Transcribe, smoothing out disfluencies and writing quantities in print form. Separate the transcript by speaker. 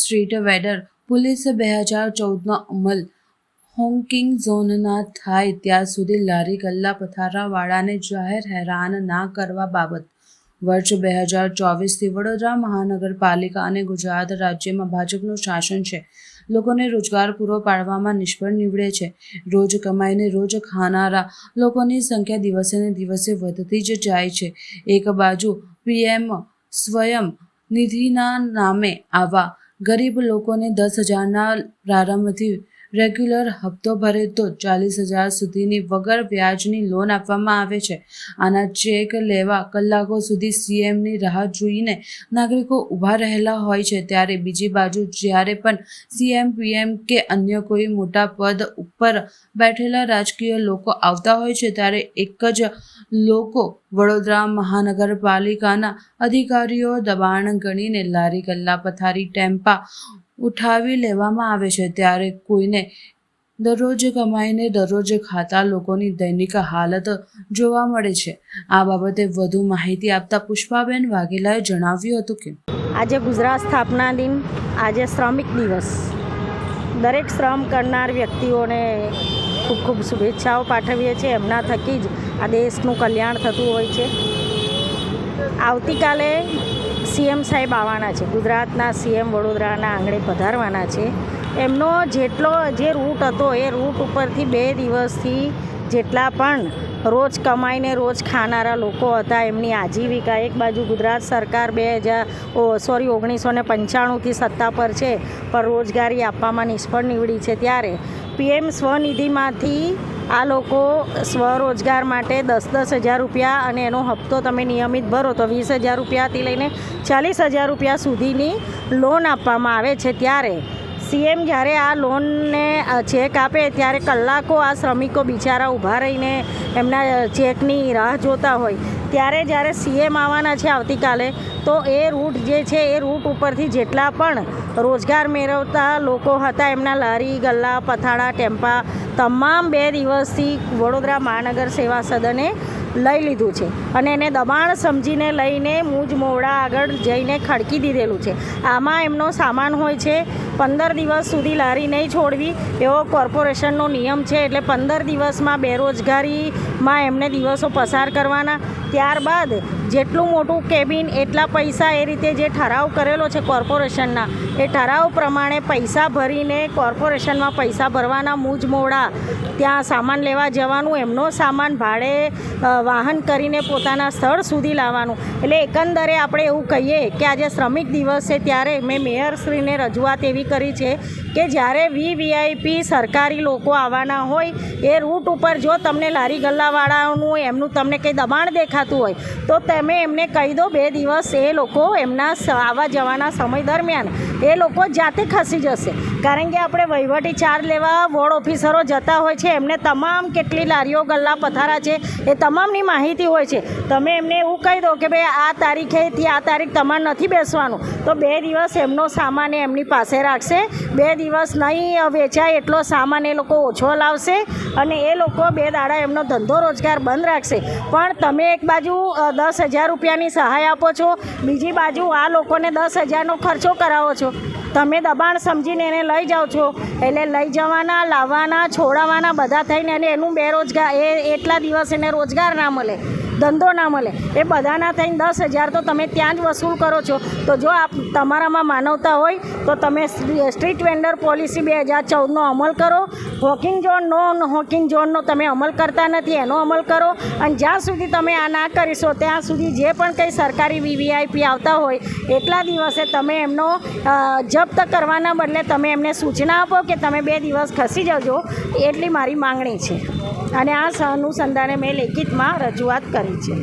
Speaker 1: Street vendor police 2014નો અમલ હોંકિંગ ઝોનના થાય ત્યાં સુધી લારી ગલ્લા પથારાવાળાને જાહેર હેરાન ના કરવા બાબત વર્ષ 2024થી વડોદરા મહાનગરપાલિકા અને ગુજરાત રાજ્યમાં ભાજપનું શાસન છે. લોકોને રોજગાર પૂરો પાડવામાં નિષ્ફળ નીવડે છે. રોજ કમાઈને રોજ ખાનારા લોકોની સંખ્યા દિવસે ને દિવસે વધતી જ જાય છે. એક બાજુ પીએમ સ્વયં નિધિના નામે આવા ગરીબ લોકોને 10,000ના પ્રારંભથી રેગ્યુલર હપ્તો ભરે તો 40,000 સુધીની વગર વ્યાજની લોન આપવામાં આવે છે. આના ચેક લેવા કલાકો સુધી સીએમની રાહ જોઈને નાગરિકો ઊભા રહેલા હોય છે. ત્યારે બીજી બાજુ જ્યારે પણ સીએમ પીએમ કે અન્ય કોઈ મોટા પદ ઉપર બેઠેલા રાજકીય લોકો આવતા હોય છે ત્યારે એક જ લોકો વડોદરા મહાનગરપાલિકાના અધિકારીઓ દબાણ ગણીને લારી ગલ્લા પથારી ટેમ્પા ઉઠાવી લેવામાં આવે છે. ત્યારે કોઈને દરરોજ કમાઈને દરરોજ ખાતા લોકોની દૈનિક હાલત જોવા મળે છે. આ બાબતે વધુ માહિતી આપતા પુષ્પાબેન વાઘેલાએ જણાવ્યું હતું કે
Speaker 2: આજે ગુજરાત સ્થાપના દિન, આજે શ્રમિક દિવસ. દરેક શ્રમ કરનાર વ્યક્તિઓને ખૂબ ખૂબ શુભેચ્છાઓ પાઠવીએ છીએ. એમના થકી જ આ દેશનું કલ્યાણ થતું હોય છે. આવતીકાલે સીએમ સાહેબ આવવાના છે. ગુજરાતના સીએમ વડોદરાના આંગણે પધારવાના છે. એમનો જે રૂટ હતો એ રૂટ ઉપરથી 2 દિવસથી જેટલા પણ રોજ કમાઈને રોજ ખાનારા લોકો હતા એમની આજીવિકા, એક બાજુ ગુજરાત સરકાર 1995થી સત્તા પર છે પણ રોજગારી આપવામાં નિષ્ફળ નીવડી છે. ત્યારે પીએમ સ્વનિધિમાંથી આ લોકો સ્વરોજગાર માટે 10,000 રૂપિયા અને એનો હપ્તો તમે નિયમિત ભરો તો 20,000 રૂપિયાથી લઈને 40,000 રૂપિયા સુધીની લોન આપવામાં આવે છે. ત્યારે સીએમ જ્યારે આ લોનને ચેક આપે ત્યારે કલાકો આ શ્રમિકો બિચારા ઊભા રહીને એમના ચેકની રાહ જોતા હોય. ત્યારે જ્યારે સીએમ આવવાના છે આવતીકાલે તો એ રૂટ જે છે એ રૂટ ઉપરથી જેટલા પણ રોજગાર મેળવતા લોકો હતા એમના લારી ગલ્લા પથારા ટેમ્પા તમામ 2 દિવસથી વડોદરા મહાનગર સેવા સદને લઈ લીધું છે અને એને દબાણ સમજીને લઈને મૂજ મોવડા આગળ જઈને ખડકી દીધેલું છે. આમાં એમનો સામાન હોય છે. 15 દિવસ સુધી લારી નહીં છોડવી એવો કોર્પોરેશનનો નિયમ છે. એટલે 15 દિવસમાં બેરોજગારીમાં એમને દિવસો પસાર કરવાના. ત્યારબાદ જેટલું મોટું કેબિન એટલા પૈસા, એ રીતે જે ઠરાવ કરેલો છે કોર્પોરેશનના એ ઠરાવ પ્રમાણે પૈસા ભરીને કોર્પોરેશનમાં પૈસા ભરવાના. મૂજ મોવડા ત્યાં સામાન લેવા જવાનું, એમનો સામાન ભાડે વાહન કરીને પોતાના સ્થળ સુધી લાવવાનું. એટલે એકંદરે આપણે એવું કહીએ કે આજે શ્રમિક દિવસ છે ત્યારે મેં મેયરશ્રીને રજૂઆત એવી કરી છે કે જ્યારે વીવીઆઈપી સરકારી લોકો આવવાના હોય એ રૂટ ઉપર જો તમને લારી ગલ્લાવાળાઓનું એમનું તમને કંઈ દબાણ દેખાતું હોય તો તમે એમને કહી દો 2 દિવસ એ લોકો એમના આવવા જવાના સમય દરમિયાન એ લોકો જાતે ખસી જશે. કારણ કે આપણે વહીવટી ચાર્જ લેવા વોર્ડ ઓફિસરો જતા હોય છે, એમને તમામ કેટલી લારીઓ ગલ્લા પથારા છે એ તમામની માહિતી હોય છે. તમે એમને એવું કહી દો કે ભાઈ આ તારીખેથી આ તારીખ તમારે નથી બેસવાનું તો 2 દિવસ એમનો સામાન એમની પાસે રાખશે. 2 દિવસ નહીં વેચાય એટલો સામાન એ લોકો ઓછો લાવશે અને એ લોકો 2 દાડા એમનો ધંધો રોજગાર બંધ રાખશે. પણ તમે એક બાજુ 10,000 રૂપિયાની સહાય આપો છો, બીજી બાજુ આ લોકોને 10,000નો ખર્ચો કરાવો છો. તમે દબાણ સમજીને એને લઈ જાઓ છો. એટલે લઈ જવાના, લાવવાના, છોડાવવાના બધા થઈને અને એનું બેરોજગાર એટલા દિવસ એને રોજગાર ના મળે, ધંધો ના મળે. એ બધાના થઈને 10,000 તો તમે ત્યાં જ વસૂલ કરો છો. તો જો તમારામાં માનવતા હોય તો તમે સ્ટ્રીટ વેન્ડર પોલિસી 2014નો અમલ કરો. હોકિંગ ઝોનનો તમે અમલ કરતા નથી, એનો અમલ કરો. અને જ્યાં સુધી તમે આ ના કરીશો ત્યાં સુધી જે પણ કંઈ સરકારી વીવીઆઈપી આવતા હોય એટલા દિવસે તમે એમનો જપ્ત કરવાના બદલે તમે એમને સૂચના આપો કે તમે 2 દિવસ ખસી જજો. એટલી મારી માંગણી છે અને આ અનુસંધાને મેં લેખિતમાં રજૂઆત કરી છે.